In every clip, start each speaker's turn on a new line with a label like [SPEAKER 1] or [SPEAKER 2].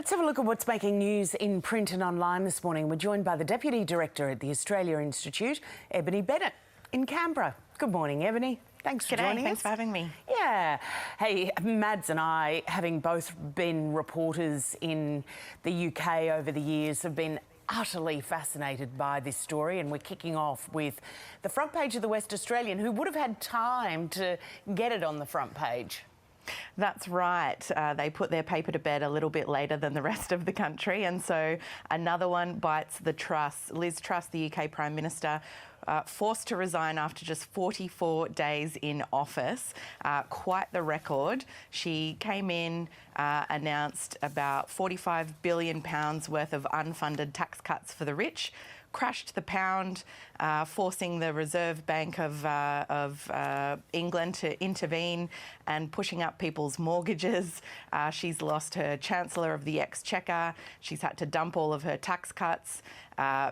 [SPEAKER 1] Let's have a look at what's making news in print and online this morning. We're joined by the Deputy Director at the Australia Institute, Ebony Bennett, in Canberra. Good morning, Ebony. Thanks for joining us.
[SPEAKER 2] Thanks for having me.
[SPEAKER 1] Yeah. Hey, Mads and I, having both been reporters in the UK over the years, have been utterly fascinated by this story, and we're kicking off with the front page of the West Australian. Who would have had time to get it on the front page?
[SPEAKER 2] That's right. They put their paper to bed a little bit later than the rest of the country, and so another one bites the Truss. Liz Truss, the UK Prime Minister, forced to resign after just 44 days in office. Quite the record. She came in, announced about £45 billion worth of unfunded tax cuts for the rich, crashed the pound, forcing the Reserve Bank of England to intervene and pushing up people's mortgages. She's lost her Chancellor of the Exchequer. She's had to dump all of her tax cuts,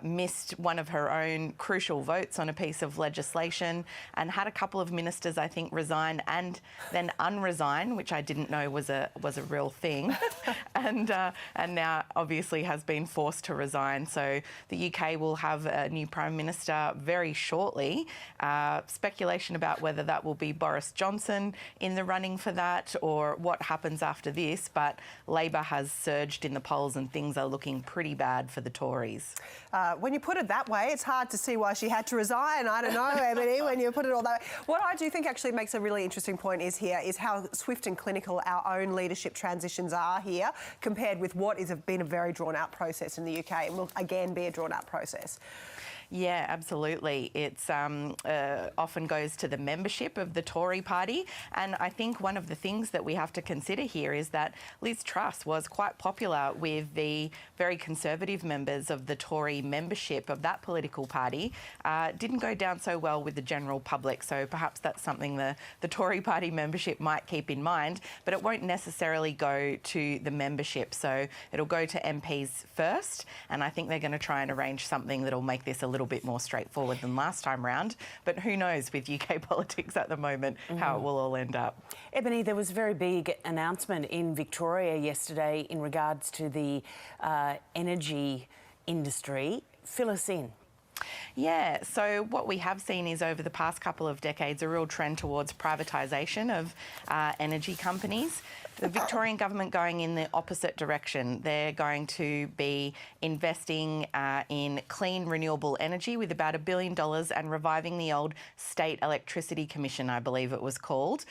[SPEAKER 2] missed one of her own crucial votes on a piece of legislation, and had a couple of ministers, I think, resign and then unresign, which I didn't know was a real thing, and now obviously has been forced to resign. So the UK will have a new Prime Minister very shortly. Speculation about whether that will be Boris Johnson in the running for that or what happens after this, but Labor has surged in the polls and things are looking pretty bad for the Tories.
[SPEAKER 3] When you put it that way, it's hard to see why she had to resign. I don't know, Ebony, when you put it all that way. What I do think actually makes a really interesting point is how swift and clinical our own leadership transitions are here compared with what has been a very drawn-out process in the UK and will again be a drawn-out process.
[SPEAKER 2] Yeah, absolutely. It's often goes to the membership of the Tory party. And I think one of the things that we have to consider here is that Liz Truss was quite popular with the very conservative members of the Tory membership of that political party. Didn't go down so well with the general public. So perhaps that's something the Tory party membership might keep in mind, but it won't necessarily go to the membership. So it'll go to MPs first. And I think they're going to try and arrange something that'll make this a little bit more straightforward than last time round, but who knows with UK politics at the moment how it will all end up.
[SPEAKER 1] Ebony, there was a very big announcement in Victoria yesterday in regards to the energy industry. Fill us in.
[SPEAKER 2] Yeah, so what we have seen is over the past couple of decades a real trend towards privatisation of energy companies. The Victorian government going in the opposite direction. They're going to be investing in clean renewable energy with about $1 billion and reviving the old State Electricity Commission, I believe it was called.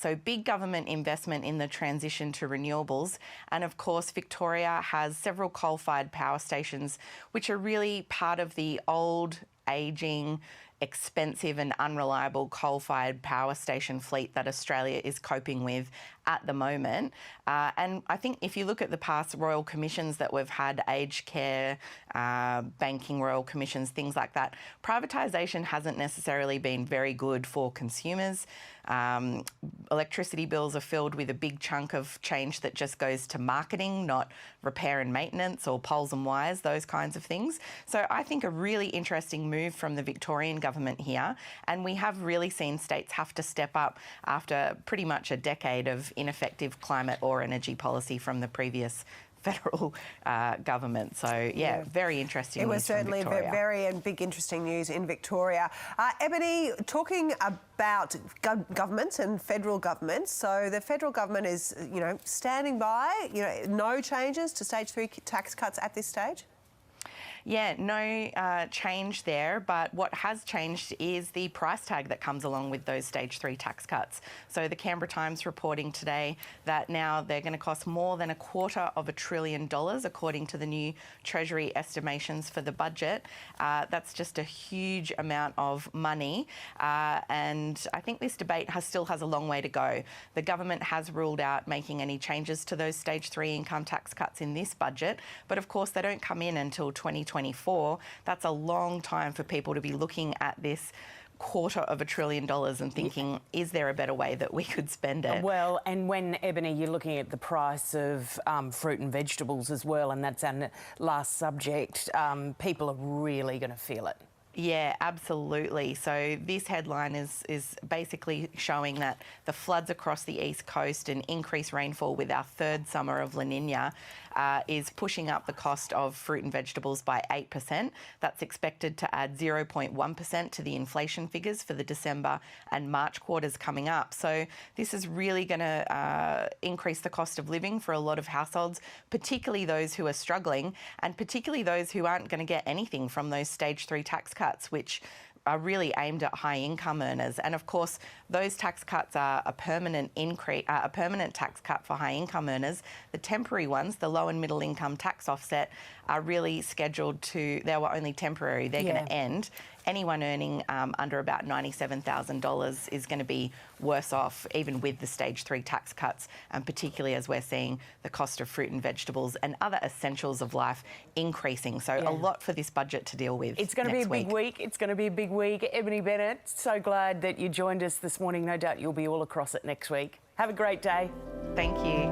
[SPEAKER 2] So big government investment in the transition to renewables. And of course, Victoria has several coal-fired power stations, which are really part of the old, ageing, expensive and unreliable coal-fired power station fleet that Australia is coping with at the moment. And I think if you look at the past royal commissions that we've had, aged care, banking royal commissions, things like that, privatisation hasn't necessarily been very good for consumers. Electricity bills are filled with a big chunk of change that just goes to marketing, not repair and maintenance or poles and wires, those kinds of things. So I think a really interesting move from the Victorian government here, and we have really seen states have to step up after pretty much a decade of ineffective climate or energy policy from the previous federal government. So, yeah, very interesting.
[SPEAKER 3] It was certainly very and big interesting news in Victoria. Ebony, talking about governments and federal governments, so the federal government is, standing by, no changes to stage 3 tax cuts at this stage?
[SPEAKER 2] Yeah, no change there, but what has changed is the price tag that comes along with those stage 3 tax cuts. So the Canberra Times reporting today that now they're going to cost more than $250 billion, according to the new Treasury estimations for the budget. That's just a huge amount of money, and I think this debate still has a long way to go. The government has ruled out making any changes to those stage 3 income tax cuts in this budget, but of course they don't come in until 2024. That's a long time for people to be looking at this $250 billion and thinking, is there a better way that we could spend it?
[SPEAKER 1] Well, and when, Ebony, you're looking at the price of fruit and vegetables as well, and that's our last subject, people are really going to feel it.
[SPEAKER 2] Yeah, absolutely. So this headline is basically showing that the floods across the East Coast and increased rainfall with our third summer of La Nina is pushing up the cost of fruit and vegetables by 8%. That's expected to add 0.1% to the inflation figures for the December and March quarters coming up. So this is really going to increase the cost of living for a lot of households, particularly those who are struggling and particularly those who aren't going to get anything from those stage 3 tax cuts, which are really aimed at high income earners. And of course, those tax cuts are a permanent increase, a permanent tax cut for high income earners. The temporary ones, the low and middle income tax offset, are really scheduled to, they were only temporary. They're going to end. Anyone earning under about $97,000 is going to be worse off, even with the stage 3 tax cuts, and particularly as we're seeing the cost of fruit and vegetables and other essentials of life increasing. So a lot for this budget to deal with.
[SPEAKER 1] It's going to be a big week. It's going to be a big week. Ebony Bennett, so glad that you joined us this morning. No doubt you'll be all across it next week. Have a great day.
[SPEAKER 2] Thank you.